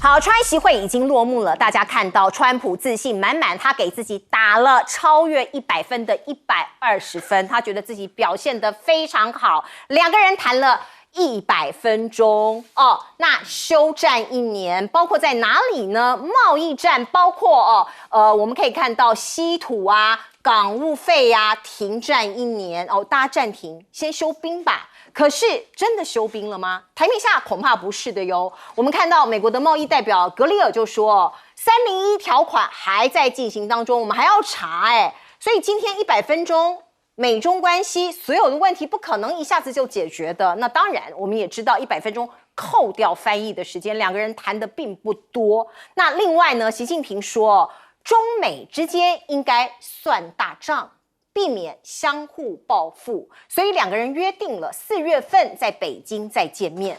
好，川习会已经落幕了，大家看到川普自信满满，他给自己打了超越100分的120分，他觉得自己表现得非常好。两个人谈了100分钟哦，那休战1年，包括在哪里呢？贸易战，包括我们可以看到稀土啊、港务费啊，停战1年哦，大家暂停，先休兵吧。可是真的休兵了吗？台面下恐怕不是的哟。我们看到美国的贸易代表格里尔就说，301条款还在进行当中，我们还要查所以今天100分钟，美中关系所有的问题不可能一下子就解决的。那当然，我们也知道100分钟扣掉翻译的时间，两个人谈的并不多。那另外呢，习近平说，中美之间应该算大账，避免相互报复，所以两个人约定了4月份在北京再见面。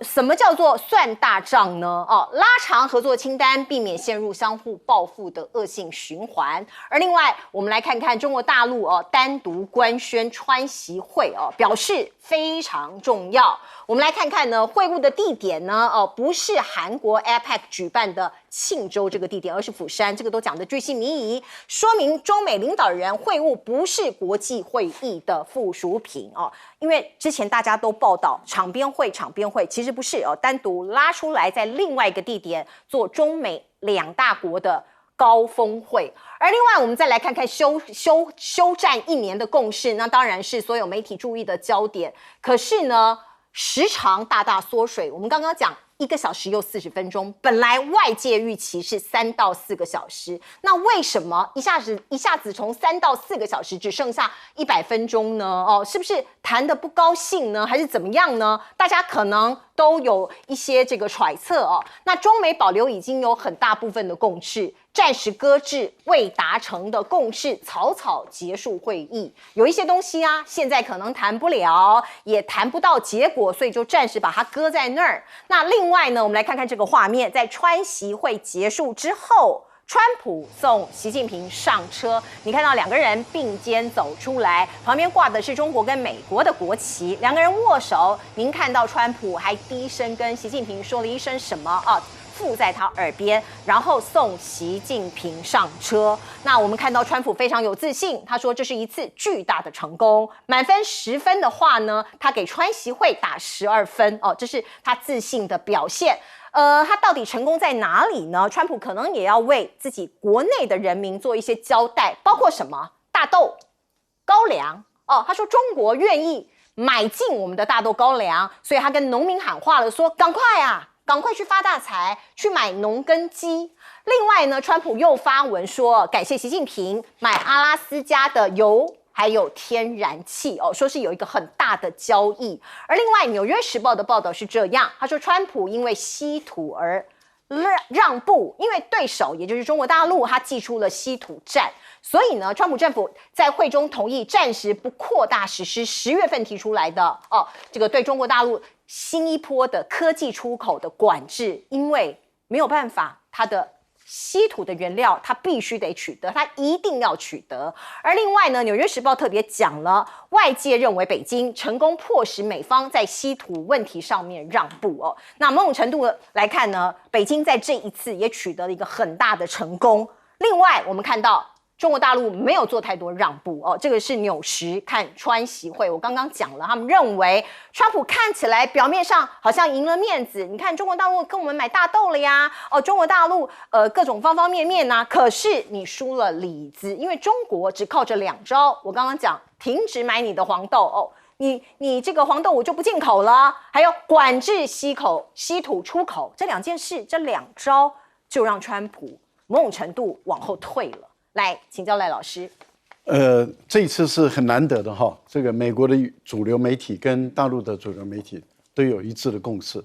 什么叫做算大账呢？拉长合作清单，避免陷入相互报复的恶性循环。而另外，我们来看看中国大陆单独官宣川习会表示非常重要。我们来看看呢，会晤的地点呢，不是韩国 APEC 举办的庆州这个地点，而是釜山，这个都讲得巨细靡遗，说明中美领导人会晤不是国际会议的附属品因为之前大家都报道场边会，其实不是单独拉出来在另外一个地点做中美2大国的高峰会。而另外我们再来看看休战1年的共识，那当然是所有媒体注意的焦点。可是呢，时长大大缩水，我们刚刚讲1个小时又40分钟，本来外界预期是3到4个小时，那为什么一下子从3到4个小时只剩下100分钟呢？是不是谈得不高兴呢？还是怎么样呢？大家可能都有一些这个揣测那中美保留已经有很大部分的共识，暂时搁置未达成的共识，草草结束会议。有一些东西现在可能谈不了，也谈不到结果，所以就暂时把它搁在那儿。那另外呢，我们来看看这个画面，在川习会结束之后，川普送习近平上车，你看到两个人并肩走出来，旁边挂的是中国跟美国的国旗，两个人握手。您看到川普还低声跟习近平说了一声什么附在他耳边，然后送习近平上车。那我们看到川普非常有自信，他说这是一次巨大的成功。满分10分的话呢，他给川习会打12分这是他自信的表现。他到底成功在哪里呢？川普可能也要为自己国内的人民做一些交代，包括什么？大豆、高粱他说中国愿意买进我们的大豆高粱，所以他跟农民喊话了，说赶快去发大财，去买农耕机。另外呢，川普又发文说感谢习近平买阿拉斯加的油还有天然气说是有一个很大的交易。而另外《纽约时报》的报道是这样，他说川普因为稀土而让步，因为对手也就是中国大陆他祭出了稀土战，所以呢，川普政府在会中同意暂时不扩大实施10月份提出来的这个对中国大陆新一波的科技出口的管制，因为没有办法，它的稀土的原料它必须得取得，它一定要取得。而另外呢，《纽约时报》特别讲了，外界认为北京成功迫使美方在稀土问题上面让步那某种程度来看呢，北京在这一次也取得了一个很大的成功。另外，我们看到中国大陆没有做太多让步这个是纽时看川习会，我刚刚讲了，他们认为川普看起来表面上好像赢了面子，你看中国大陆跟我们买大豆了呀中国大陆各种方方面面可是你输了里子，因为中国只靠着2招，我刚刚讲停止买你的黄豆你这个黄豆我就不进口了，还有管制稀土出口，这2件事，这2招就让川普某种程度往后退了。来请教赖老师。这一次是很难得的这个美国的主流媒体跟大陆的主流媒体都有一致的共识。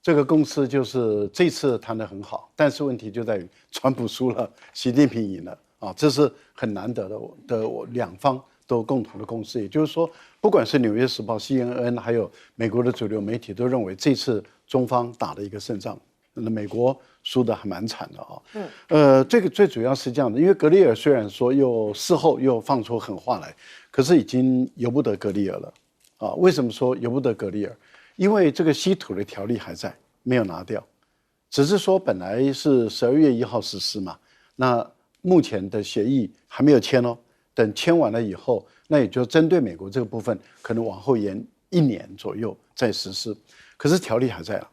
这个共识就是这次谈得很好，但是问题就在于川普输了，习近平赢了这是很难得的两方都共同的共识。也就是说，不管是《纽约时报》、CNN 还有美国的主流媒体都认为这次中方打了一个胜仗。那美国输得还蛮惨的这个最主要是这样的，因为格里尔虽然说事后又放出狠话来，可是已经由不得格里尔了为什么说由不得格里尔？因为这个稀土的条例还在，没有拿掉。只是说本来是12月1号实施嘛，那目前的协议还没有签哦，等签完了以后，那也就针对美国这个部分，可能往后延1年左右再实施。可是条例还在了，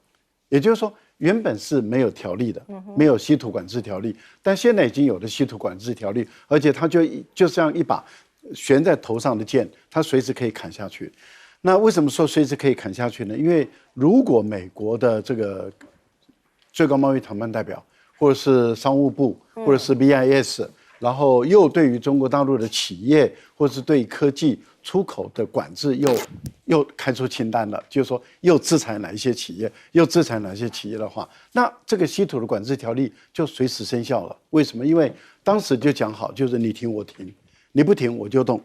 也就是说原本是没有条例的，没有稀土管制条例，但现在已经有了稀土管制条例，而且它就像一把悬在头上的剑，它随时可以砍下去。那为什么说随时可以砍下去呢？因为如果美国的这个最高贸易谈判代表，或者是商务部，或者是 BIS，然后又对于中国大陆的企业，或是对科技出口的管制又开出清单了，就是说又制裁哪一些企业，又制裁哪些企业的话，那这个稀土的管制条例就随时生效了。为什么？因为当时就讲好，就是你停我停，你不停我就动。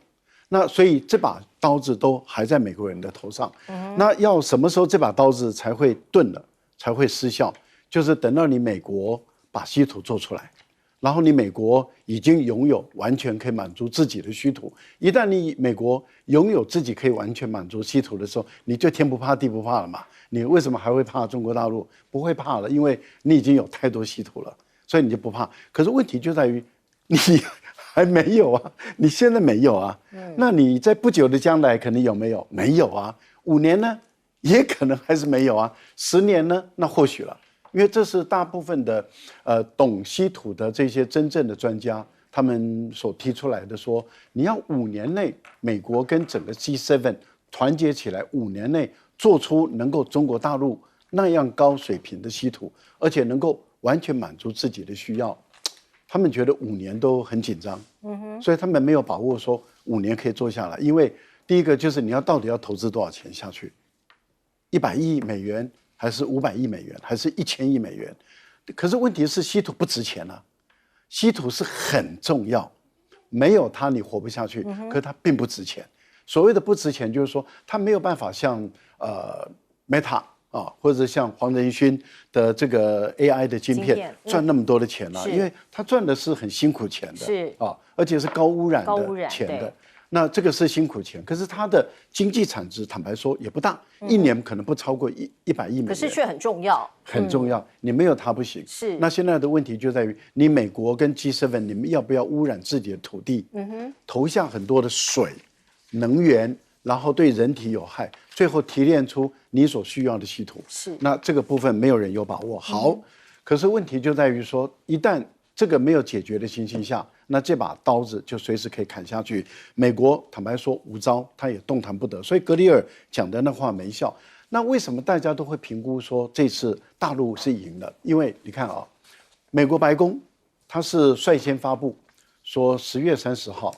那所以这把刀子都还在美国人的头上。那要什么时候这把刀子才会钝了，才会失效？就是等到你美国把稀土做出来，然后你美国已经拥有完全可以满足自己的稀土。一旦你美国拥有自己可以完全满足稀土的时候，你就天不怕地不怕了嘛。你为什么还会怕中国大陆？不会怕了，因为你已经有太多稀土了，所以你就不怕。可是问题就在于你还没有啊，你现在没有啊，那你在不久的将来可能有没有？没有啊。5年呢，也可能还是没有啊。10年呢，那或许了。因为这是大部分的懂稀土的这些真正的专家他们所提出来的说，你要5年内美国跟整个 G7 团结起来，5年内做出能够中国大陆那样高水平的稀土，而且能够完全满足自己的需要，他们觉得5年都很紧张，所以他们没有把握说5年可以做下来。因为第一个就是你到底要投资多少钱下去，100亿美元还是500亿美元还是1000亿美元？可是问题是稀土不值钱啊，稀土是很重要，没有它你活不下去，可是它并不值钱。所谓的不值钱，就是说它没有办法像Meta 啊，或者像黄仁勋的这个 AI 的晶片赚那么多的钱了，因为他赚的是很辛苦钱的，是啊，而且是高污染的钱的。那这个是辛苦钱，可是它的经济产值坦白说也不大，1年可能不超过100亿美元，可是却很重要，很重要。你没有它不行。是。那现在的问题就在于，你美国跟 G7，你们要不要污染自己的土地？投下很多的水、能源，然后对人体有害，最后提炼出你所需要的稀土。是。那这个部分没有人有把握。好，可是问题就在于说，一旦这个没有解决的情形下，那这把刀子就随时可以砍下去。美国坦白说无招，他也动弹不得。所以格里尔讲的那话没效。那为什么大家都会评估说这次大陆是赢了？因为你看啊，美国白宫它是率先发布说10月30号，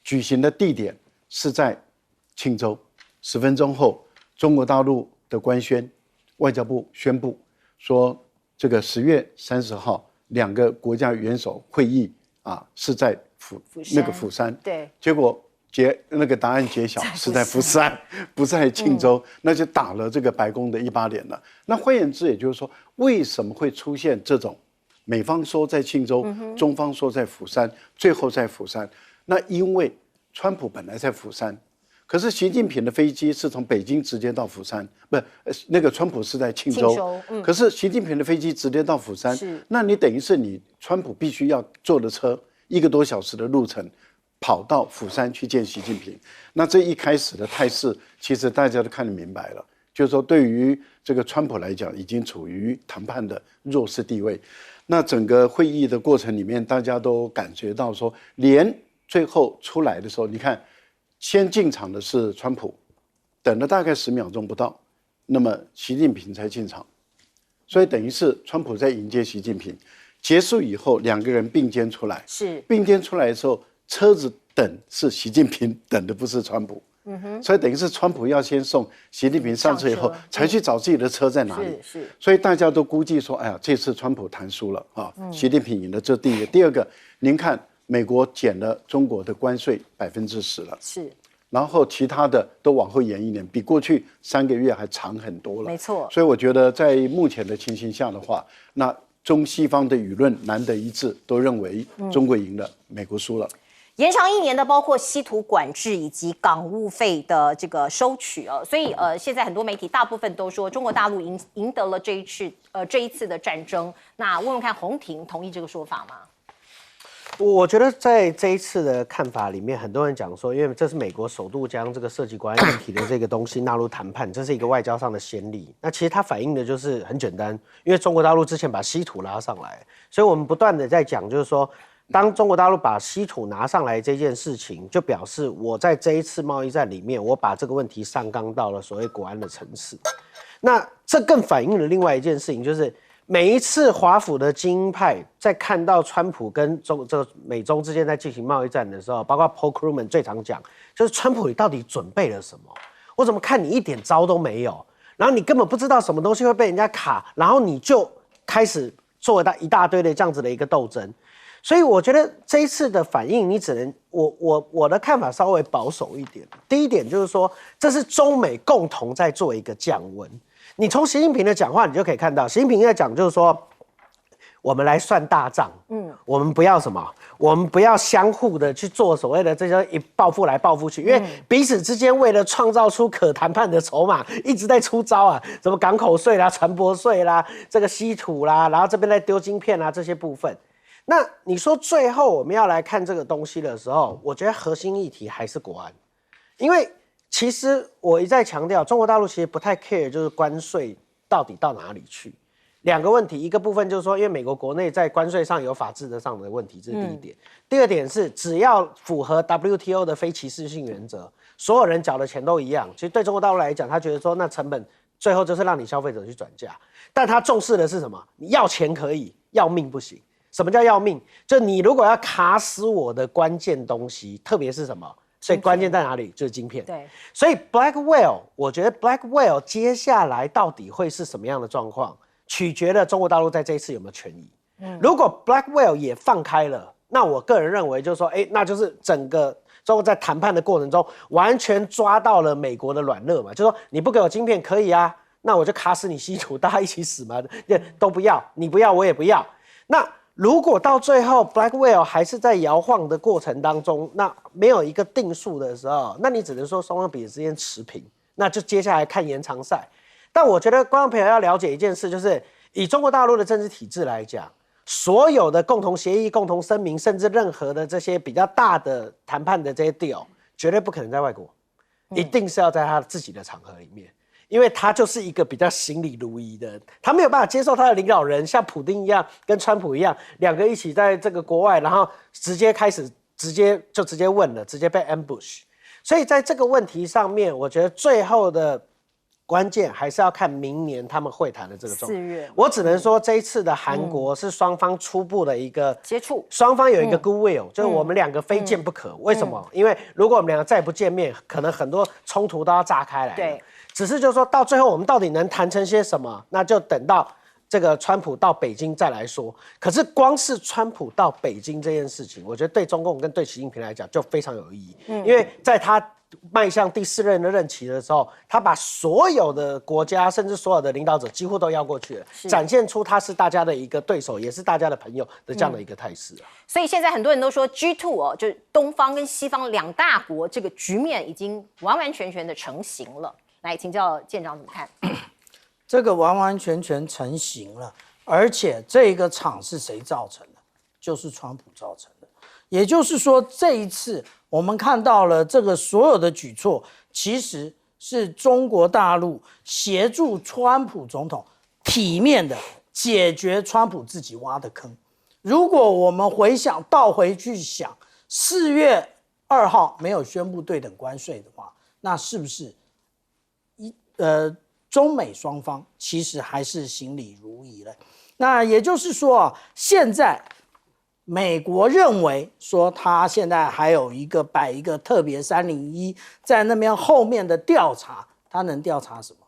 举行的地点是在庆州。10分钟后，中国大陆的官宣，外交部宣布说这个10月30号。2个国家元首会议啊，是在釜山，对，结果那个答案揭晓是在釜山，不在庆州，那就打了这个白宫的一巴脸了。那换言之，也就是说，为什么会出现这种美方说在庆州，中方说在釜山，最后在釜山？那因为川普本来在釜山。可是习近平的飞机是从北京直接到釜山，不，那个川普是在庆州。可是习近平的飞机直接到釜山，那你等于是你川普必须要坐的车1个多小时的路程，跑到釜山去见习近平。那这一开始的态势，其实大家都看得明白了，就是说对于这个川普来讲，已经处于谈判的弱势地位。那整个会议的过程里面，大家都感觉到说，连最后出来的时候，你看。先进场的是川普，等了大概10秒钟不到，那么习近平才进场，所以等于是川普在迎接习近平。结束以后，2个人并肩出来，是并肩出来的时候，车子等是习近平，等的不是川普。所以等于是川普要先送习近平上车以后，才去找自己的车在哪里。是。所以大家都估计说，哎呀，这次川普谈输了啊，习近平赢了。这第一个，第二个，您看。美国减了中国的关税10%了，是，然后其他的都往后延1年，比过去3个月还长很多了。没错，所以我觉得在目前的情形下的话，那中西方的舆论难得一致，都认为中国赢了，美国输了。延长1年的，包括稀土管制以及港务费的这个收取哦。所以现在很多媒体大部分都说中国大陆赢得了这一次的战争。那问问看洪庭同意这个说法吗？我觉得在这一次的看法里面，很多人讲说，因为这是美国首度将这个涉及国安议题的这个东西纳入谈判，这是一个外交上的先例。那其实它反映的就是很简单，因为中国大陆之前把稀土拉上来，所以我们不断的在讲，就是说，当中国大陆把稀土拿上来这件事情，就表示我在这一次贸易战里面，我把这个问题上纲到了所谓国安的层次。那这更反映了另外一件事情，就是每一次华府的精英派在看到川普跟美中之间在进行贸易战的时候，包括 Paul Krugman 最常讲，就是川普你到底准备了什么？我怎么看你一点招都没有？然后你根本不知道什么东西会被人家卡，然后你就开始做一大堆的这样子的一个斗争。所以我觉得这一次的反应，你只能我的看法稍微保守一点。第一点就是说，这是中美共同在做一个降温。你从习近平的讲话，你就可以看到，习近平在讲就是说，我们来算大账，我们不要什么，我们不要相互的去做所谓的这些报复来报复去，因为彼此之间为了创造出可谈判的筹码，一直在出招啊，什么港口税啦、船舶税啦、这个稀土啦，然后这边在丢晶片啊这些部分。那你说最后我们要来看这个东西的时候，我觉得核心议题还是国安，因为其实我一再强调，中国大陆其实不太 care 就是关税到底到哪里去。两个问题，一个部分就是说，因为美国国内在关税上有法制上的问题，这是第一点。第二点是，只要符合 WTO 的非歧视性原则，所有人缴的钱都一样。其实对中国大陆来讲，他觉得说那成本最后就是让你消费者去转嫁，但他重视的是什么？你要钱可以，要命不行。什么叫要命？就你如果要卡死我的关键东西，特别是什么？所以关键在哪里？就是晶片。对，所以 Blackwell， 我觉得 Blackwell 接下来到底会是什么样的状况，取决了中国大陆在这一次有没有权益。如果 Blackwell 也放开了，那我个人认为就是说，那就是整个中国在谈判的过程中完全抓到了美国的软肋嘛，就是说你不给我晶片可以啊，那我就卡死你稀土，大家一起死嘛，都不要，你不要我也不要。那如果到最后 Blackwell 还是在摇晃的过程当中，那没有一个定数的时候，那你只能说双方彼此之间持平，那就接下来看延长赛。但我觉得观众朋友要了解一件事，就是以中国大陆的政治体制来讲，所有的共同协议、共同声明，甚至任何的这些比较大的谈判的这些 deal， 绝对不可能在外国，一定是要在他自己的场合里面。因为他就是一个比较行礼如仪的人，他没有办法接受他的领导人像普丁一样，跟川普一样，两个一起在这个国外，然后直接问了，直接被 ambush。所以在这个问题上面，我觉得最后的关键还是要看明年他们会谈的这个状况。4月，我只能说这一次的韩国是双方初步的一个接触，双方有一个 goodwill，就是我们两个非见不可。为什么？因为如果我们两个再不见面，可能很多冲突都要炸开来。对。只是就是说到最后我们到底能谈成些什么，那就等到这个川普到北京再来说。可是光是川普到北京这件事情，我觉得对中共跟对习近平来讲就非常有意义。因为在他迈向第4任的任期的时候，他把所有的国家甚至所有的领导者几乎都邀过去了，展现出他是大家的一个对手，也是大家的朋友的这样的一个态势。所以现在很多人都说 G2 哦，就是东方跟西方两大国这个局面已经完完全全的成型了。来请教舰长怎么看？这个完完全全成型了，而且这个场是谁造成的？就是川普造成的。也就是说，这一次我们看到了这个所有的举措，其实是中国大陆协助川普总统体面的解决川普自己挖的坑。如果我们倒回去想，4月2号没有宣布对等关税的话，那是不是中美双方其实还是行礼如仪了？那也就是说啊，现在美国认为说他现在还有摆一个特别301在那边后面的调查，他能调查什么？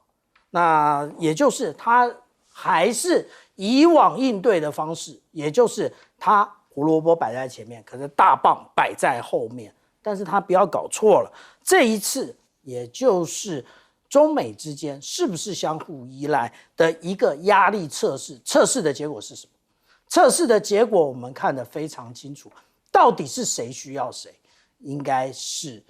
那也就是他还是以往应对的方式，也就是他胡萝卜摆在前面，可是大棒摆在后面。但是他不要搞错了，这一次也就是中美之间是不是相互依赖的一个压力测试？测试的结果是什么？测试的结果我们看得非常清楚，到底是谁需要谁？应该是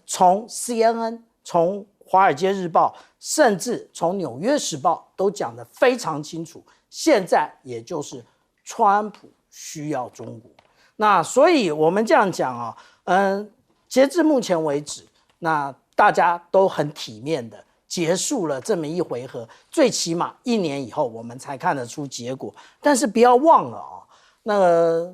从 CNN、从华尔街日报，甚至从纽约时报都讲得非常清楚。现在也就是川普需要中国。那所以我们这样讲啊，截至目前为止，那大家都很体面的结束了这么一回合，最起码1年以后我们才看得出结果。但是不要忘了那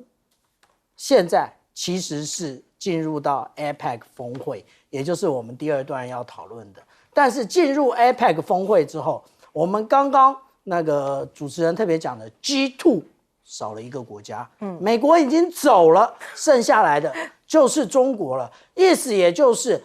现在其实是进入到 APEC 峰会，也就是我们第2段要讨论的。但是进入 APEC 峰会之后，我们刚刚那个主持人特别讲的 G2 少了一个国家，美国已经走了，剩下来的就是中国了。意思也就是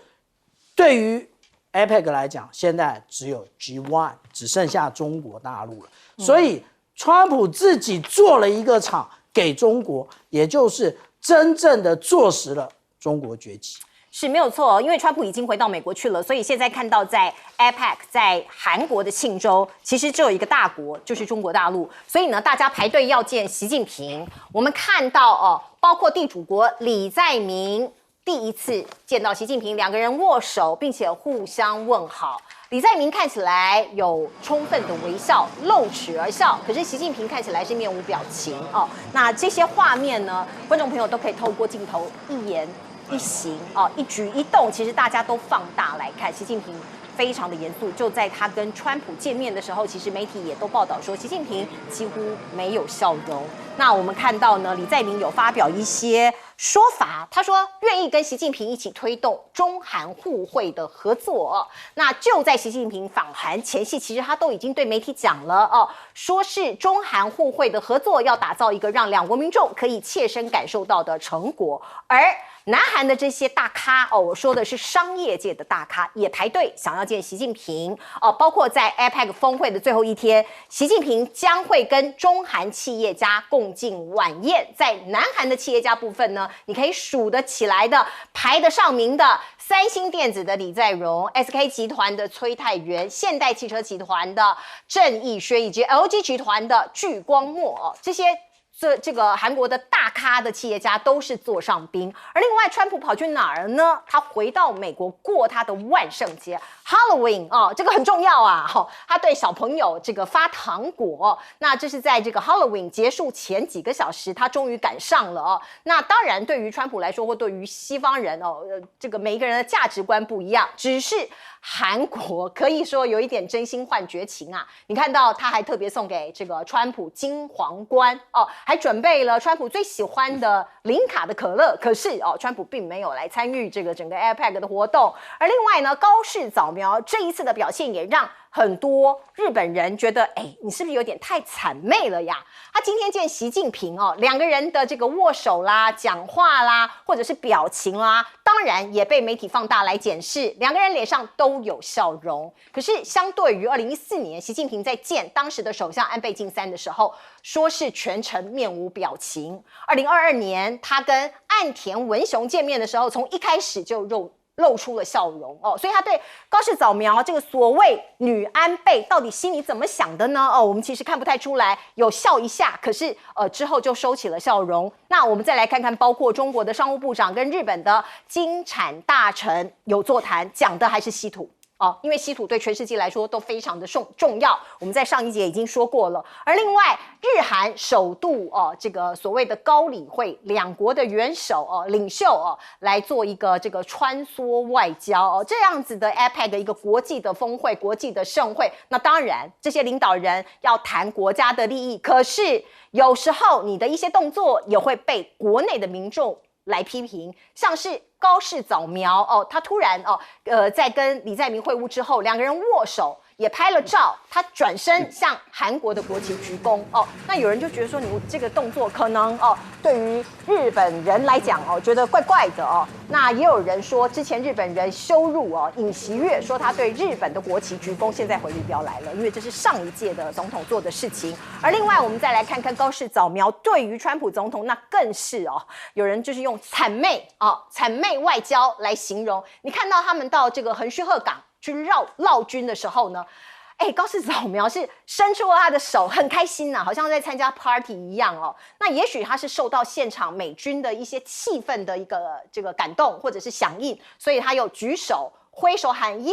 对于 APEC 来讲，现在只有 G1， 只剩下中国大陆了。所以川普自己做了一个场给中国，也就是真正的坐实了中国崛起。是没有错，因为川普已经回到美国去了，所以现在看到在 APEC 在韩国的庆州，其实只有一个大国，就是中国大陆。所以呢，大家排队要见习近平。我们看到包括地主国李在明第一次见到习近平，2个人握手，并且互相问好。李在明看起来有充分的微笑，露齿而笑，可是习近平看起来是面无表情那这些画面呢，观众朋友都可以透过镜头一言一行一举一动，其实大家都放大来看。习近平非常的严肃，就在他跟川普见面的时候，其实媒体也都报道说，习近平几乎没有笑容。那我们看到呢，李在明有发表一些说法，他说愿意跟习近平一起推动中韩互惠的合作。那就在习近平访韩前夕，其实他都已经对媒体讲了说是中韩互惠的合作要打造一个让2国民众可以切身感受到的成果，而南韩的这些大咖我说的是商业界的大咖，也排队想要见习近平包括在 APEC 峰会的最后一天，习近平将会跟中韩企业家共进晚宴。在南韩的企业家部分呢，你可以数得起来的、排得上名的，三星电子的李在镕、SK 集团的崔泰元、现代汽车集团的郑义薛，以及 LG 集团的具光墨这个韩国的大咖的企业家都是座上宾。而另外，川普跑去哪儿呢？他回到美国过他的万圣节 Halloween 这个很重要啊他对小朋友这个发糖果。那这是在这个 Halloween 结束前几个小时，他终于赶上了那当然，对于川普来说，或对于西方人这个每一个人的价值观不一样，只是韩国可以说有一点真心换绝情啊！你看到他还特别送给这个川普金皇冠还准备了川普最喜欢的零卡的可乐。可是川普并没有来参与这个整个 APEC 的活动。而另外呢，高市早苗这一次的表现也让很多日本人觉得，你是不是有点太谄媚了呀？他今天见习近平2个人的这个握手啦、讲话啦，或者是表情啦，当然也被媒体放大来检视，2个人脸上都有笑容。可是相对于2014年习近平在见当时的首相安倍晋三的时候，说是全程面无表情。2022年他跟岸田文雄见面的时候，从一开始就露出了笑容所以他对高市早苗这个所谓女安倍到底心里怎么想的呢？我们其实看不太出来，有笑一下，可是之后就收起了笑容。那我们再来看看，包括中国的商务部长跟日本的经产大臣有座谈，讲的还是稀土。因为稀土对全世界来说都非常的重要，我们在上一节已经说过了。而另外，日韩首度这个所谓的高理会，2国的元首领袖来做一个这个穿梭外交这样子的 APEC 的一个国际的峰会、国际的盛会。那当然，这些领导人要谈国家的利益，可是有时候你的一些动作也会被国内的民众来批评，像是高市早苗他突然在跟李在明会晤之后，2个人握手，也拍了照，他转身向韩国的国旗鞠躬那有人就觉得说，你这个动作可能对于日本人来讲觉得怪怪的那也有人说，之前日本人羞辱尹锡悦，说他对日本的国旗鞠躬，现在回力镖来了，因为这是上一届的总统做的事情。而另外，我们再来看看高市早苗对于川普总统，那更是有人就是用谄媚外交来形容。你看到他们到这个横须贺港去绕军的时候呢，高市早苗是伸出了他的手，很开心呐，好像在参加 party 一样哦。那也许他是受到现场美军的一些气氛的一个这个感动或者是响应，所以他有举手挥手喊耶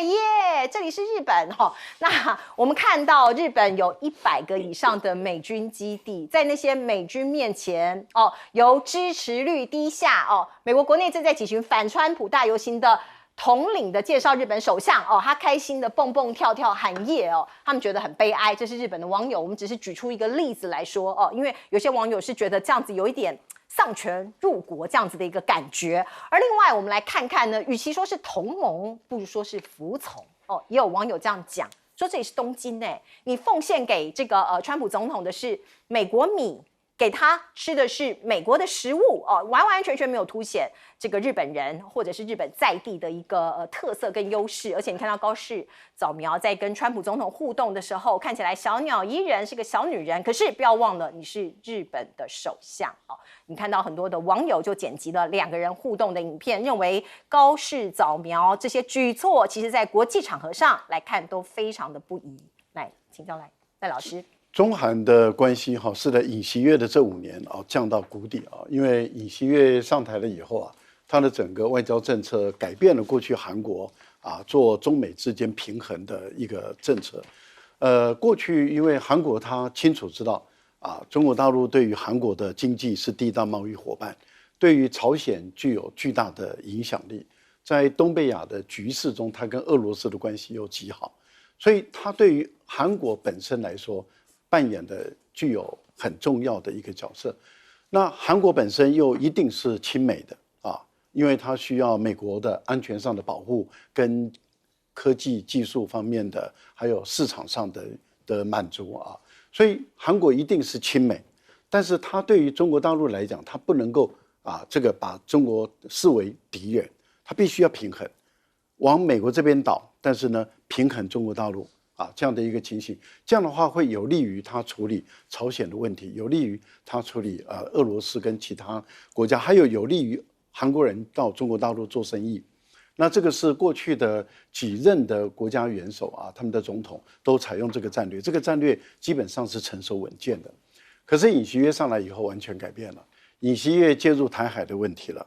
耶，这里是日本哦。那我们看到日本有100个以上的美军基地，在那些美军面前哦，由支持率低下哦，美国国内正在举行反川普大游行的统领的介绍日本首相哦，他开心的蹦蹦跳跳喊耶哦，他们觉得很悲哀。这是日本的网友，我们只是举出一个例子来说哦，因为有些网友是觉得这样子有一点丧权入国这样子的一个感觉。而另外我们来看看呢，与其说是同盟，不如说是服从哦。也有网友这样讲，说这里是东京哎，你奉献给这个川普总统的是美国米。给他吃的是美国的食物哦，完完全全没有凸显这个日本人或者是日本在地的一个特色跟优势。而且你看到高市早苗在跟川普总统互动的时候，看起来小鸟依人，是个小女人。可是不要忘了，你是日本的首相哦。你看到很多的网友就剪辑了2个人互动的影片，认为高市早苗这些举措，其实在国际场合上来看都非常的不宜。来，请教赖老师。中韩的关系是在尹锡悦的这5年降到谷底因为尹锡悦上台了以后他的整个外交政策改变了过去韩国做中美之间平衡的一个政策。过去因为韩国他清楚知道中国大陆对于韩国的经济是第一大贸易伙伴，对于朝鲜具有巨大的影响力，在东北亚的局势中，他跟俄罗斯的关系又极好，所以他对于韩国本身来说扮演的具有很重要的一个角色。那韩国本身又一定是亲美的因为它需要美国的安全上的保护跟科技技术方面的还有市场上的满足所以韩国一定是亲美，但是它对于中国大陆来讲，它不能够这个把中国视为敌人，它必须要平衡，往美国这边倒，但是呢平衡中国大陆这样的一个情形，这样的话会有利于他处理朝鲜的问题，有利于他处理俄罗斯跟其他国家，还有利于韩国人到中国大陆做生意。那这个是过去的几任的国家元首他们的总统都采用这个战略，这个战略基本上是成熟稳健的。可是尹锡悦上来以后完全改变了，尹锡悦介入台海的问题了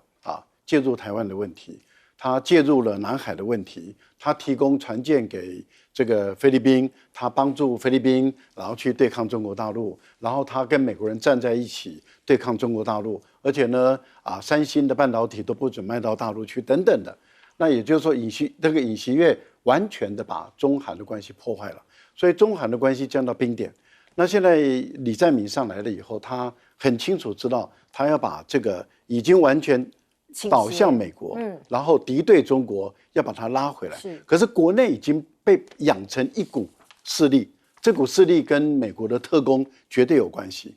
介入台湾的问题，他介入了南海的问题，他提供船舰给这个菲律宾，他帮助菲律宾，然后去对抗中国大陆，然后他跟美国人站在一起对抗中国大陆，而且呢三星的半导体都不准卖到大陆去等等的。那也就是说尹锡悦完全的把中韩的关系破坏了，所以中韩的关系降到冰点。那现在李在明上来了以后，他很清楚知道他要把这个已经完全倒向美国，然后敌对中国，要把它拉回来。可是国内已经被养成一股势力，这股势力跟美国的特工绝对有关系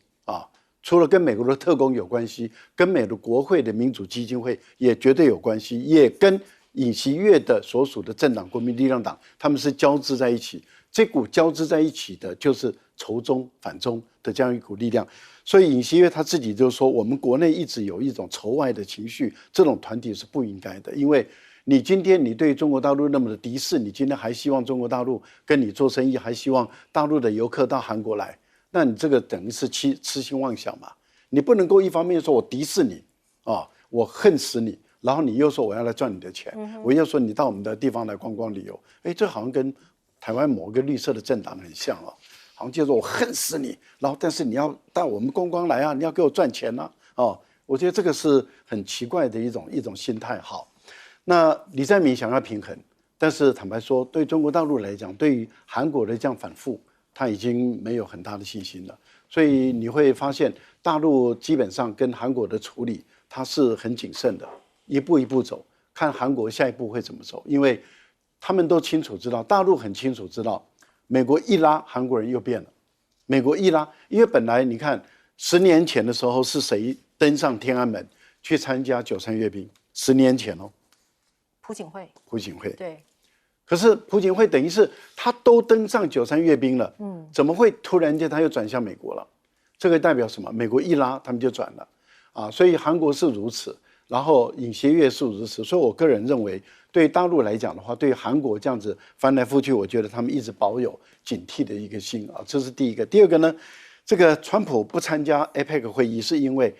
除了跟美国的特工有关系，跟美国国会的民主基金会也绝对有关系，也跟尹锡悦的所属的政党国民力量党，他们是交织在一起。这股交织在一起的就是仇中反中的这样一股力量。所以尹锡悦他自己就说，我们国内一直有一种仇外的情绪，这种团体是不应该的。因为你今天你对中国大陆那么的敌视，你今天还希望中国大陆跟你做生意，还希望大陆的游客到韩国来，那你这个等于是痴心妄想嘛。你不能够一方面说我敌视你我恨死你，然后你又说我要来赚你的钱，我又说你到我们的地方来观光旅游，这好像跟台湾某个绿色的政党很像好像就是说我恨死你，然后但是你要到我们观光来你要给我赚钱我觉得这个是很奇怪的一种心态。好，那李在明想要平衡，但是坦白说，对中国大陆来讲，对于韩国的这样反复，他已经没有很大的信心了。所以你会发现，大陆基本上跟韩国的处理，它是很谨慎的，一步一步走，看韩国下一步会怎么走。因为他们都清楚知道，大陆很清楚知道，美国一拉，韩国人又变了。美国一拉，因为本来你看10年前的时候是谁登上天安门去参加93阅兵？10年前朴槿惠。朴槿惠。对。可是朴槿惠等于是他都登上93阅兵了，怎么会突然间他又转向美国了？这个代表什么？美国一拉，他们就转了所以韩国是如此。然后尹锡悦数如此，所以我个人认为，对大陆来讲的话，对韩国这样子翻来覆去，我觉得他们一直保有警惕的一个心啊，这是第一个。第二个呢，这个川普不参加 APEC 会议，是因为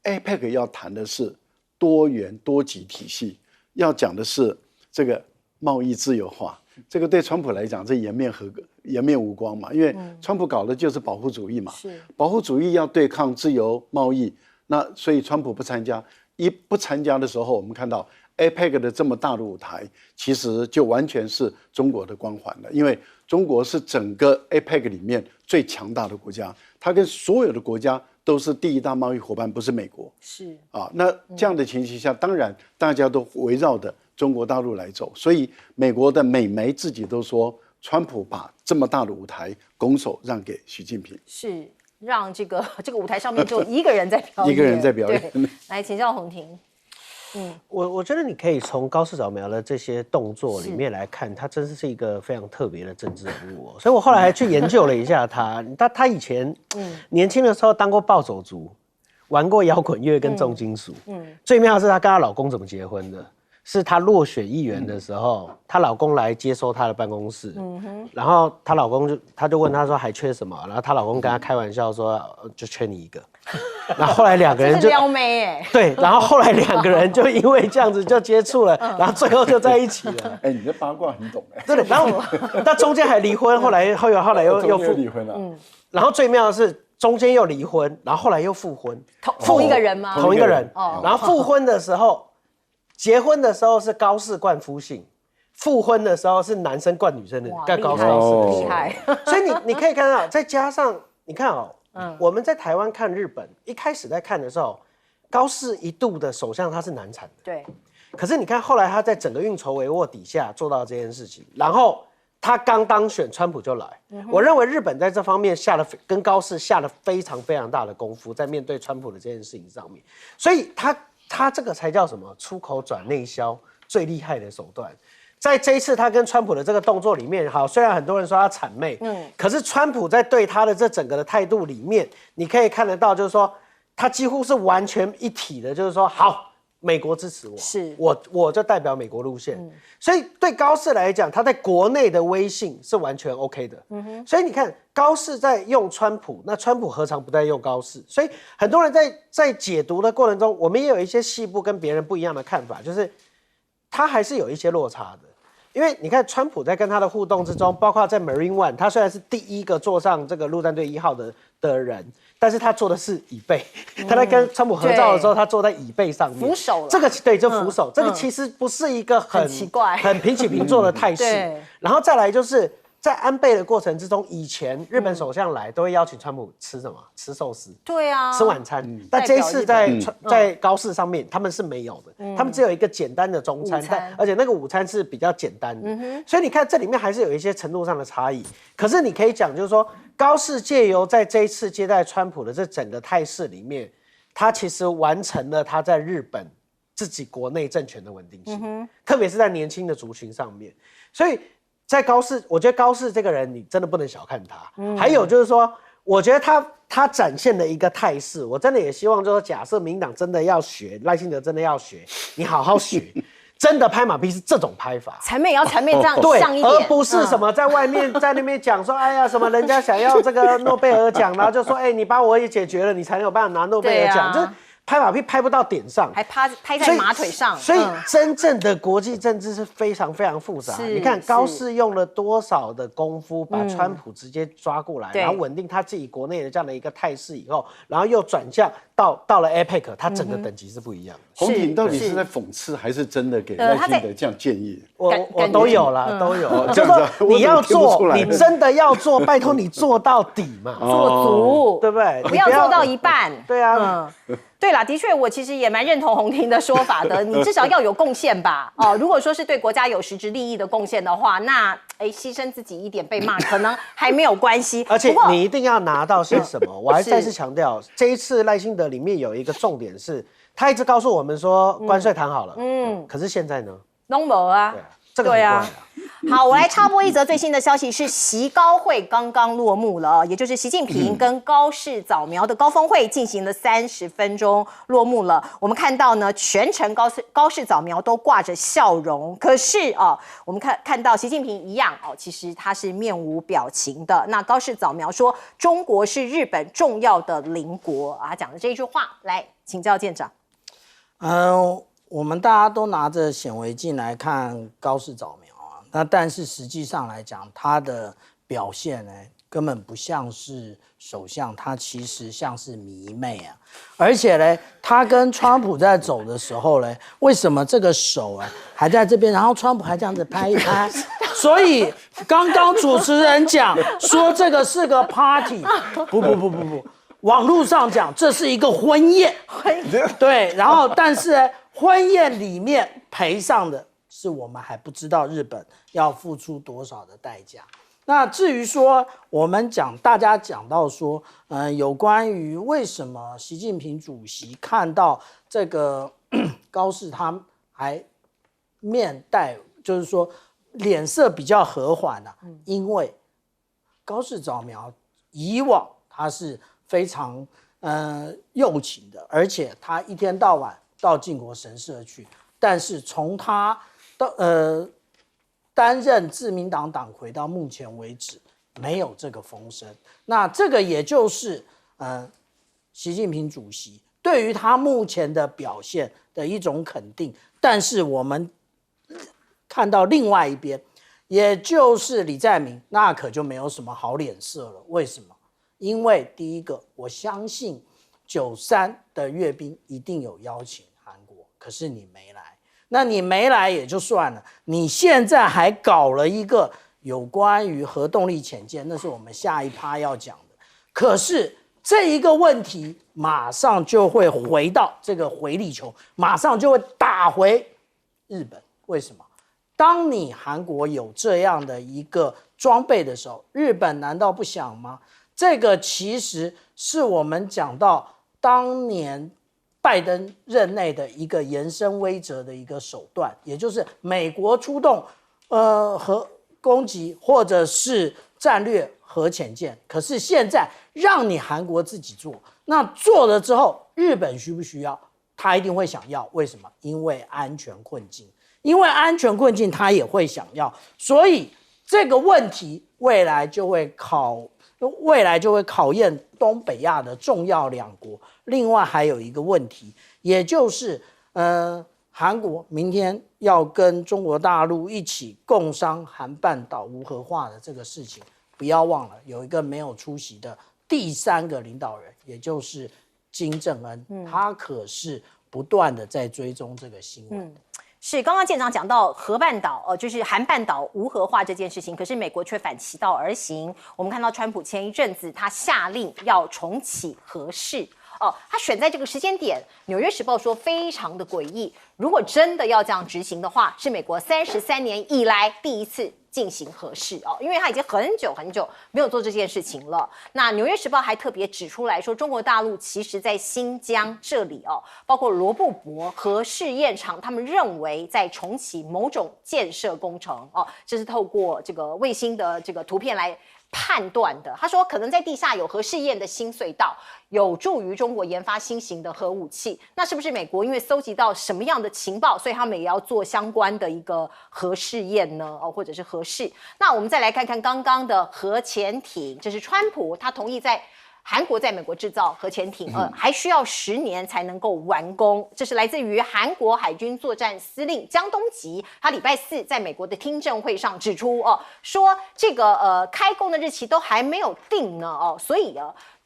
APEC 要谈的是多元多极体系，要讲的是这个贸易自由化。这个对川普来讲，这颜面无光嘛，因为川普搞的就是保护主义嘛，保护主义要对抗自由贸易，那所以川普不参加。一不参加的时候，我们看到 APEC 的这么大的舞台，其实就完全是中国的光环了。因为中国是整个 APEC 里面最强大的国家，它跟所有的国家都是第一大贸易伙伴，不是美国。是啊，那这样的情形下，当然大家都围绕着中国大陆来走，所以美国的美媒自己都说，川普把这么大的舞台拱手让给习近平。是。让这个舞台上面就一个人在表演，一个人在表演。来，请教洪庭。我觉得你可以从高市早苗的这些动作里面来看，他真是一个非常特别的政治人物所以我后来还去研究了一下他以前年轻的时候当过暴走族，玩过摇滚乐跟重金属。最妙的是她跟她老公怎么结婚的。是她落选议员的时候，她老公来接收她的办公室，然后她老公她就问她说还缺什么，然后她老公跟她开玩笑说就缺你一个，然后后来两个人就撩妹哎，对，然后后来两个人就因为这样子就接触了，然后最后就在一起了。哎，你这八卦很懂哎。对，然后那中间还离婚，后来又离婚了。然后最妙的是中间又离婚，然后后来又复婚，同一个人吗？同一个人。然后复婚的时候。结婚的时候是高氏冠夫姓，复婚的时候是男生冠女生的，高氏厉害。所以你可以看到，再加上你看我们在台湾看日本，一开始在看的时候，高氏一度的首相他是难产的，对。可是你看后来他在整个运筹帷幄底下做到这件事情，然后他刚当选，川普就来。我认为日本在这方面跟高氏下了非常非常大的功夫，在面对川普的这件事情上面，所以他这个才叫什么出口转内销最厉害的手段。在这一次他跟川普的这个动作里面，好，虽然很多人说他谄媚，可是川普在对他的这整个的态度里面，你可以看得到，就是说他几乎是完全一体的，就是说好，美国支持我，是我就代表美国路线。所以对高市来讲，他在国内的威信是完全 OK 的。所以你看高市在用川普，那川普何尝不在用高市？所以很多人在解读的过程中，我们也有一些细部跟别人不一样的看法，就是他还是有一些落差的。因为你看川普在跟他的互动之中，包括在 Marine One， 他虽然是第一个坐上这个陆战队1号的人，但是他坐的是椅背。他在跟川普合照的时候，他坐在椅背上面，扶手了。这个对，就扶手。这个其实不是一个很奇怪、很平起平坐的态势。然后再来就是在安倍的过程之中，以前日本首相来都会邀请川普吃什么？吃寿司。对啊，吃晚餐。但这一次在高市上面，他们是没有的，他们只有一个简单的中餐，而且那个午餐是比较简单的。所以你看这里面还是有一些程度上的差异。可是你可以讲，就是说高市借由在这一次接待川普的这整个态势里面，他其实完成了他在日本自己国内政权的稳定性，特别是在年轻的族群上面。所以在高市，我觉得高市这个人你真的不能小看他。还有就是说，我觉得他展现了一个态势，我真的也希望就是说，假设民进党真的要学，赖清德真的要学，你好好学。真的拍马屁是这种拍法，谄媚也要谄媚这样像一点，而不是什么在外面在那边讲说，哎呀，什么人家想要这个诺贝尔奖，然后就说，哎，你把我也解决了，你才有办法拿诺贝尔奖，就是拍马屁拍不到点上，还拍在马腿上。所以真正的国际政治是非常非常复杂。你看高市用了多少的功夫把川普直接抓过来，然后稳定他自己国内的这样的一个态势以后，然后又转向到了 APEC， 他整个等级是不一样的。洪庭到底是在讽刺还是真的给赖清德这样建议？我都有啦，都有。就说你要做，你真的要做，拜托你做到底嘛，做足，对不对？不要做到一半。对啊。对啦，的确，我其实也蛮认同洪庭的说法的。你至少要有贡献吧？如果说是对国家有实质利益的贡献的话，那牺牲自己一点被骂可能还没有关系。而且你一定要拿到些什么？我还再次强调，这一次赖清德里面有一个重点是，他一直告诉我们说关税谈好了，可是现在呢？都没啊。这个很怪啊。好，我来插播一则最新的消息，是习高会刚刚落幕了，也就是习近平跟高市早苗的高峰会进行了30分钟，落幕了。我们看到呢，全程高市早苗都挂着笑容，可是我们看到习近平一样其实他是面无表情的。那高市早苗说，中国是日本重要的邻国他讲的这一句话，来请教舰长。我们大家都拿着显微镜来看高市早苗那但是实际上来讲，他的表现呢，根本不像是首相，他其实像是迷妹而且呢，他跟川普在走的时候呢，为什么这个手还在这边，然后川普还这样子拍一拍？所以刚刚主持人讲说这个是个 party， 不，网络上讲这是一个婚宴，对，然后但是呢，婚宴里面赔上的是我们还不知道日本要付出多少的代价。那至于说我们大家讲到说，有关于为什么习近平主席看到这个高市他还面带，就是说脸色比较和缓因为高市早苗以往他是非常右倾的，而且他一天到晚到靖国神社去，但是从他担任自民党党魁到目前为止没有这个风声。那这个也就是习近平主席对于他目前的表现的一种肯定。但是我们看到另外一边，也就是李在明，那可就没有什么好脸色了。为什么？因为第一个，我相信93的阅兵一定有邀请韩国，可是你没来。那你没来也就算了，你现在还搞了一个有关于核动力潜舰，那是我们下一趴要讲的。可是这一个问题马上就会回到这个回力球，马上就会打回日本。为什么？当你韩国有这样的一个装备的时候，日本难道不想吗？这个其实是我们讲到当年拜登任内的一个延伸威慑的一个手段，也就是美国出动核攻击或者是战略核潜舰，可是现在让你韩国自己做，那做了之后，日本需不需要？他一定会想要。为什么？因为安全困境，因为安全困境他也会想要，所以这个问题未来就会考验东北亚的重要两国。另外还有一个问题，也就是韩国明天要跟中国大陆一起共商韩半岛无核化的这个事情，不要忘了有一个没有出席的第3个领导人，也就是金正恩，他可是不断的在追踪这个新闻的。是，刚刚舰长讲到核半岛，就是韩半岛无核化这件事情，可是美国却反其道而行。我们看到川普前一阵子他下令要重启核试，他选在这个时间点，《纽约时报》说非常的诡异。如果真的要这样执行的话，是美国33年以来第一次进行核试因为他已经很久没有做这件事情了。那《纽约时报》还特别指出来说，中国大陆其实在新疆这里包括罗布泊核试验场，他们认为在重启某种建设工程这是透过这个卫星的这个图片来判断的。他说可能在地下有核试验的新隧道，有助于中国研发新型的核武器。那是不是美国因为搜集到什么样的情报，所以他们也要做相关的一个核试验呢？或者是核试？那我们再来看看刚刚的核潜艇，这是川普他同意在韩国在美国制造核潜艇，还需要10年才能够完工。这是来自于韩国海军作战司令江东吉，他礼拜4在美国的听证会上指出，说这个开工的日期都还没有定呢，所以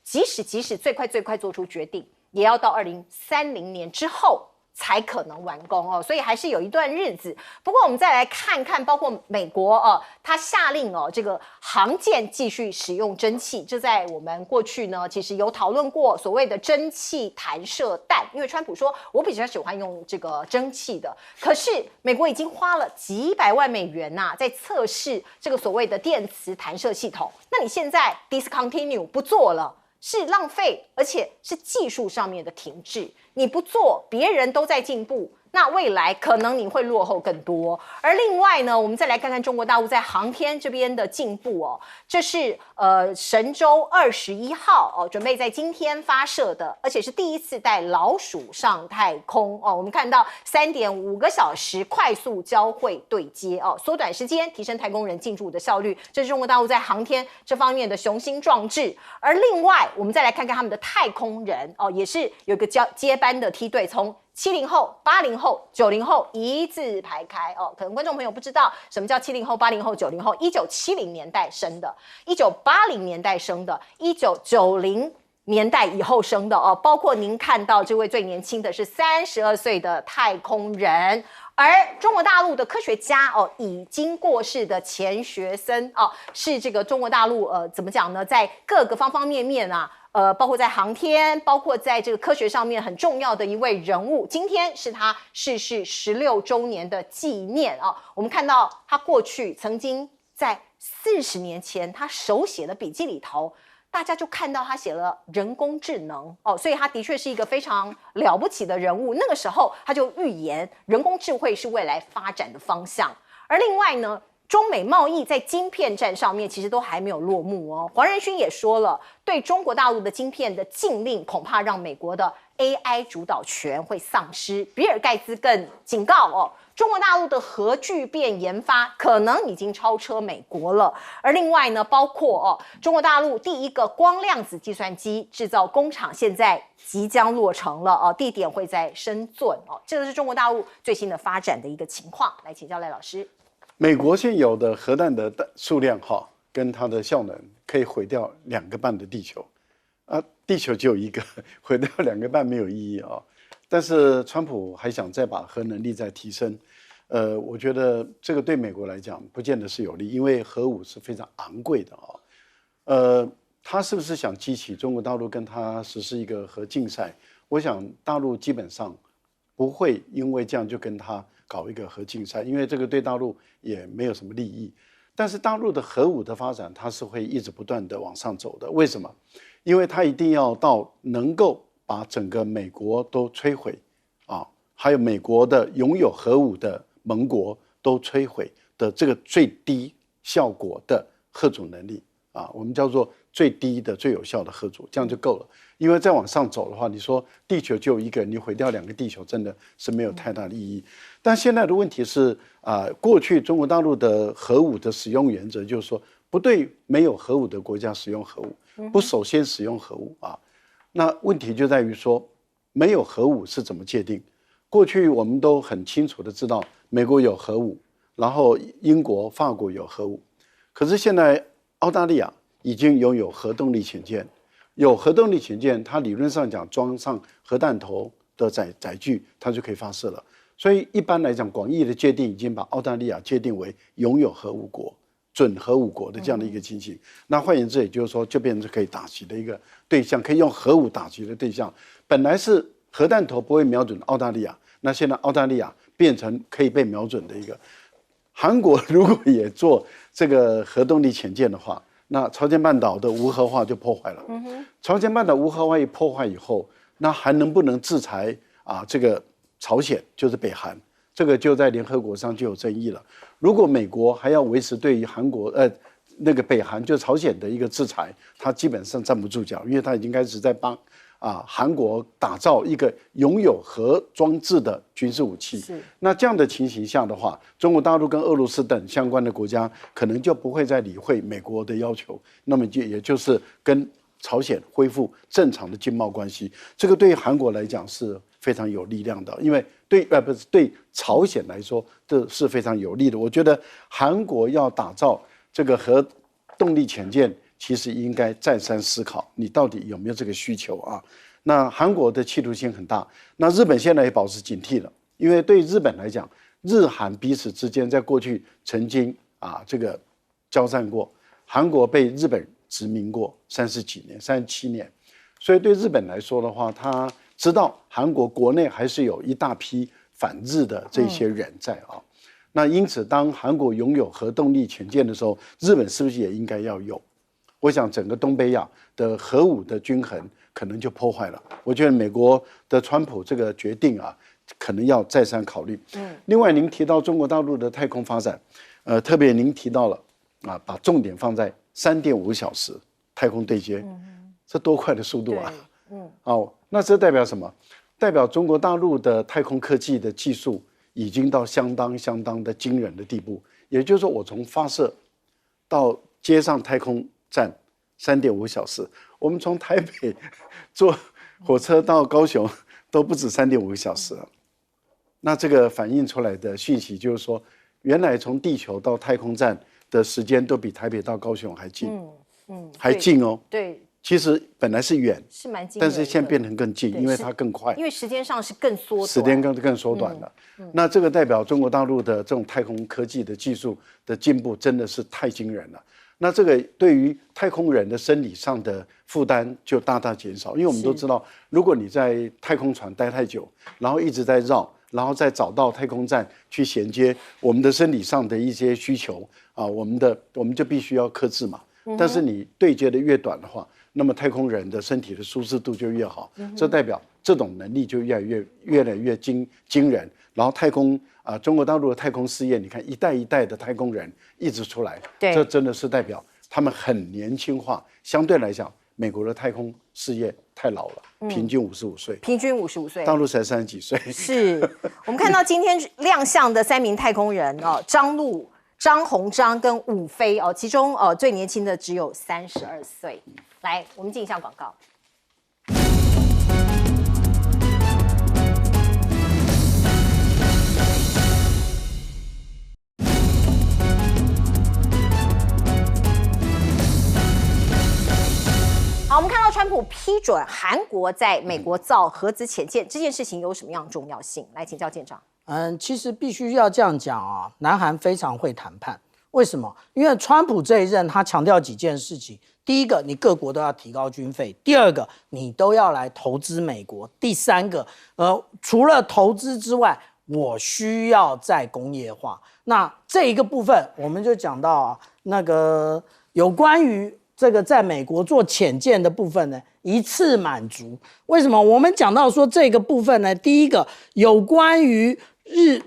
即使最快做出决定，也要到2030年之后才可能完工所以还是有一段日子。不过我们再来看看，包括美国他下令这个航舰继续使用蒸汽，这在我们过去呢其实有讨论过所谓的蒸汽弹射弹，因为川普说我比较喜欢用这个蒸汽的，可是美国已经花了几百万美元在测试这个所谓的电磁弹射系统。那你现在 discontinue 不做了，是浪费，而且是技术上面的停滞。你不做，别人都在进步，那未来可能你会落后更多。而另外呢，我们再来看看中国大陆在航天这边的进步哦，这是神舟21号哦，准备在今天发射的，而且是第一次带老鼠上太空哦。我们看到3.5个小时快速交会对接哦，缩短时间，提升太空人进驻的效率，这是中国大陆在航天这方面的雄心壮志。而另外，我们再来看看他们的太空人哦，也是有一个接班的梯队，从70后、80后、90后一字排开哦。可能观众朋友不知道什么叫70后、80后、90后，1970年代生的，1980年代生的，1990年代以后生的哦，包括您看到这位最年轻的是32岁的太空人。而中国大陆的科学家哦，已经过世的钱学森哦，是这个中国大陆怎么讲呢？在各个方方面面啊，包括在航天，包括在这个科学上面很重要的一位人物。今天是他逝世16周年的纪念啊。我们看到他过去曾经在40年前他手写的笔记里头，大家就看到他写了人工智能哦，所以他的确是一个非常了不起的人物。那个时候他就预言人工智慧是未来发展的方向。而另外呢，中美贸易在晶片战上面其实都还没有落幕哦。黄仁勋也说了，对中国大陆的晶片的禁令，恐怕让美国的 AI 主导权会丧失。比尔盖茨更警告哦，中国大陆的核聚变研发可能已经超车美国了。而另外呢，包括中国大陆第一个光量子计算机制造工厂现在即将落成了哦，地点会在深圳哦。这个是中国大陆最新的发展的一个情况。来请教赖老师。美国现有的核弹的数量跟它的效能可以毁掉2个半的地球，地球只有一个，毁掉2个半没有意义啊。但是川普还想再把核能力再提升，我觉得这个对美国来讲不见得是有利，因为核武是非常昂贵的啊。他是不是想激起中国大陆跟他实施一个核竞赛？我想大陆基本上不会因为这样就跟他搞一个核竞赛，因为这个对大陆也没有什么利益。但是大陆的核武的发展，它是会一直不断的往上走的。为什么？因为它一定要到能够把整个美国都摧毁啊，还有美国的拥有核武的盟国都摧毁的这个最低效果的核主能力啊，我们叫做最低的最有效的核主，这样就够了。因为再往上走的话，你说地球就一个，你毁掉2个地球，真的是没有太大的意义。但现在的问题是过去中国大陆的核武的使用原则就是说，不对没有核武的国家使用核武，不首先使用核武啊。那问题就在于说，没有核武是怎么界定？过去我们都很清楚的知道，美国有核武，然后英国、法国有核武，可是现在澳大利亚已经拥有核动力潜舰。有核动力潜舰，它理论上讲装上核弹头的载具，它就可以发射了。所以一般来讲，广义的界定已经把澳大利亚界定为拥有核武国、准核武国的这样的一个情形。那换言之，也就是说，就变成可以打击的一个对象，可以用核武打击的对象。本来是核弹头不会瞄准澳大利亚，那现在澳大利亚变成可以被瞄准的一个。韩国如果也做这个核动力潜舰的话，那朝鲜半岛的无核化就破坏了。朝鲜半岛无核化一破坏以后，那还能不能制裁这个朝鲜，就是北韩？这个就在联合国上就有争议了。如果美国还要维持对于韩国那个北韩就朝鲜的一个制裁，他基本上站不住脚，因为他已经开始在帮韩国打造一个拥有核装置的军事武器。那这样的情形下的话，中国大陆跟俄罗斯等相关的国家可能就不会再理会美国的要求，那么也就是跟朝鲜恢复正常的经贸关系。这个对于韩国来讲是非常有力量的，因为对朝鲜来说这是非常有利的。我觉得韩国要打造这个核动力潜舰，其实应该再三思考，你到底有没有这个需求啊？那韩国的企图心很大，那日本现在也保持警惕了，因为对日本来讲，日韩彼此之间在过去曾经这个交战过，韩国被日本殖民过37年，所以对日本来说的话，他知道韩国国内还是有一大批反日的这些人在那因此，当韩国拥有核动力潜舰的时候，日本是不是也应该要有？我想整个东北亚的核武的均衡可能就破坏了。我觉得美国的川普这个决定可能要再三考虑。另外您提到中国大陆的太空发展，特别您提到了把重点放在3.5小时太空对接，这多快的速度啊！那这代表什么？代表中国大陆的太空科技的技术已经到相当的惊人的地步。也就是说，我从发射到接上太空站3.5小时，我们从台北坐火车到高雄都不止3.5小时了。那这个反映出来的讯息就是说，原来从地球到太空站的时间都比台北到高雄还近，还近哦。对，其实本来是远，是蛮近，但是现在变成更近，因为它更快，因为时间上是更缩短，时间更缩短了。那这个代表中国大陆的这种太空科技的技术的进步真的是太惊人了。那这个对于太空人的生理上的负担就大大减少，因为我们都知道，如果你在太空船待太久，然后一直在绕，然后再找到太空站去衔接我们的生理上的一些需求我们就必须要克制嘛。但是你对接的越短的话，那么太空人的身体的舒适度就越好，这代表这种能力就越来越惊人。然后中国大陆的太空事业，你看一代一代的太空人一直出来，这真的是代表他们很年轻化。相对来讲，美国的太空事业太老了，平均55岁，平均55岁，大陆才30几岁。是我们看到今天亮相的3名太空人张陆、张鸿章跟伍飞其中最年轻的只有32岁。来，我们进一下广告。好，我们看到川普批准韩国在美国造核子潜舰这件事情有什么样的重要性？来请教舰长。其实必须要这样讲南韩非常会谈判。为什么？因为川普这一任他强调几件事情：第一个，你各国都要提高军费；第二个，你都要来投资美国；第三个，除了投资之外，我需要再工业化。那这一个部分，我们就讲到那个有关于这个在美国做潜舰的部分呢，一次满足。为什么？我们讲到说这个部分呢，第一个有关于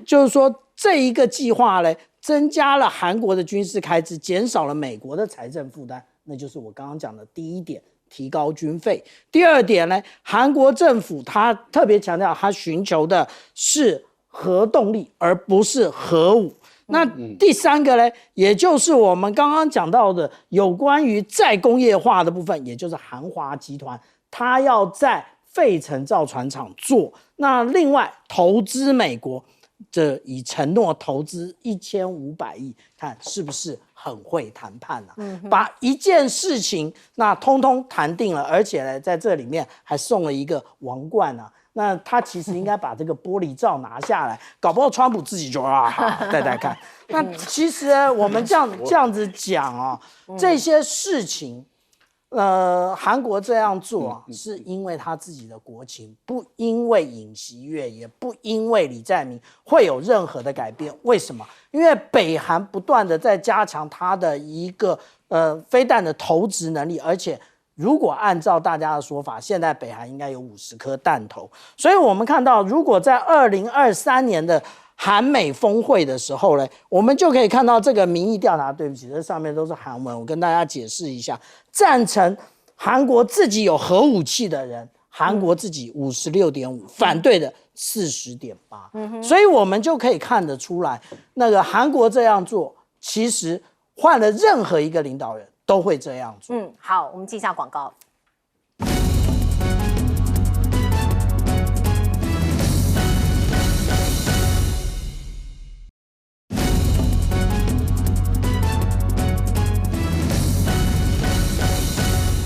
就是说这一个计划呢，增加了韩国的军事开支，减少了美国的财政负担，那就是我刚刚讲的第一点，提高军费。第二点呢，韩国政府他特别强调，他寻求的是核动力，而不是核武。那第三个呢，也就是我们刚刚讲到的有关于再工业化的部分，也就是韩华集团，它要在费城造船厂做。那另外投资美国，这已承诺投资1500亿，看是不是很会谈判把一件事情那通通谈定了，而且呢，在这里面还送了一个王冠那他其实应该把这个玻璃罩拿下来，搞不好川普自己就带看。那其实我们这样子讲这些事情，韩国这样做是因为他自己的国情，不因为尹锡悦，也不因为李在明会有任何的改变。为什么？因为北韩不断的在加强他的一个飞弹的投掷能力，而且如果按照大家的说法，现在北韩应该有50颗弹头。所以我们看到，如果在2023年的韩美峰会的时候呢，我们就可以看到这个民意调查，对不起，这上面都是韩文，我跟大家解释一下。赞成韩国自己有核武器的人，韩国自己56.5%，反对的40.8%。所以我们就可以看得出来，那个韩国这样做，其实换了任何一个领导人都会这样做。好，我们进一下广告。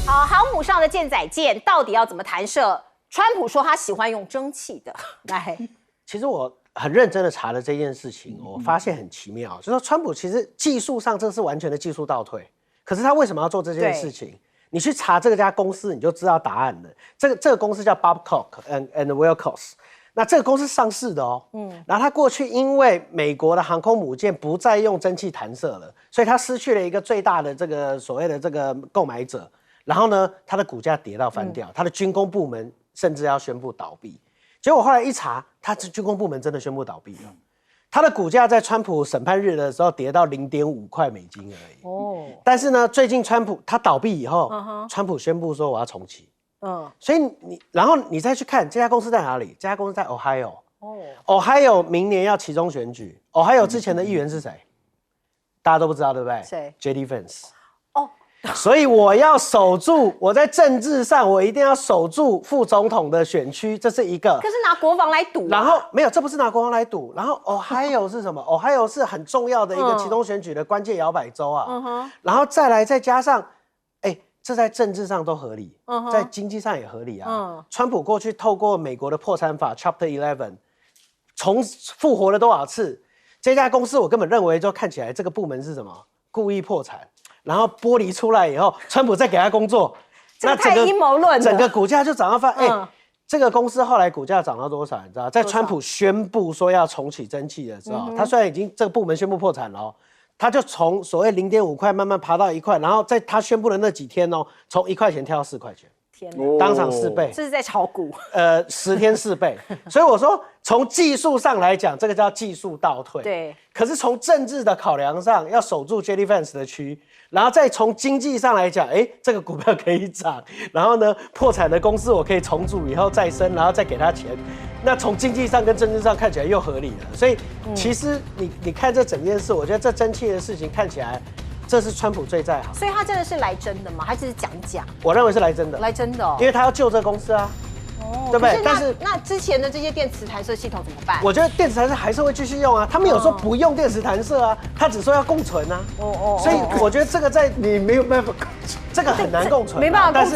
好，航母上的舰载舰到底要怎么弹射？川普说他喜欢用蒸汽的。来，其实我很认真的查了这件事情，我发现很奇妙，就是说川普其实技术上这是完全的技术倒退，可是他为什么要做这件事情？你去查这家公司，你就知道答案了。这个公司叫 Babcock and Wilcox， 那这个公司上市的然后他过去因为美国的航空母舰不再用蒸汽弹射了，所以他失去了一个最大的这个所谓的这个购买者。然后呢，它的股价跌到翻掉，它的军工部门甚至要宣布倒闭。结果后来一查，他军工部门真的宣布倒闭了。它的股价在川普审判日的时候跌到0.5块美金而已。哦，但是呢，最近川普他倒闭以后，川普宣布说我要重启。所以然后你再去看这家公司在哪里？这家公司在 Ohio。Ohio 明年要期中选举。Ohio 之前的议员是谁？大家都不知道，对不对？谁 ？JD Vance。所以我要守住，我在政治上我一定要守住副总统的选区，这是一个。可是拿国防来赌然后没有，这不是拿国防来赌。然后 Ohio 是什么？Ohio 是很重要的一个期中选举的关键摇摆州啊。然后再加上，这在政治上都合理，在经济上也合理啊。川普过去透过美国的破产法 Chapter 11，复活了多少次？这家公司我根本认为就看起来这个部门是什么？故意破产。然后剥离出来以后，川普再给他工作，这太阴谋论了。整个股价就涨到这个公司后来股价涨到多少？你知道，在川普宣布说要重启蒸汽的时候，他虽然已经这个部门宣布破产了，他就从所谓0.5块慢慢爬到1块，然后在他宣布的那几天从1块钱跳到4块钱。天哪，当场4倍，这是在炒股。10天4倍，所以我说从技术上来讲，这个叫技术倒退。对。可是从政治的考量上，要守住 JD Vance 的区，然后再从经济上来讲，这个股票可以涨，然后呢，破产的公司我可以重组以后再生，然后再给他钱，那从经济上跟政治上看起来又合理了。所以其实你看这整件事，我觉得这蒸汽的事情看起来。这是川普最在行，所以他真的是来真的吗？还只是讲讲？我认为是来真的，来真的因为他要救这公司啊，对不对？但是那之前的这些电磁弹射系统怎么办？我觉得电磁弹射还是会继续用啊，他们有说不用电磁弹射啊，他只说要共存啊，所以我觉得这个在你没有办法，这个很难共存，没办法共存。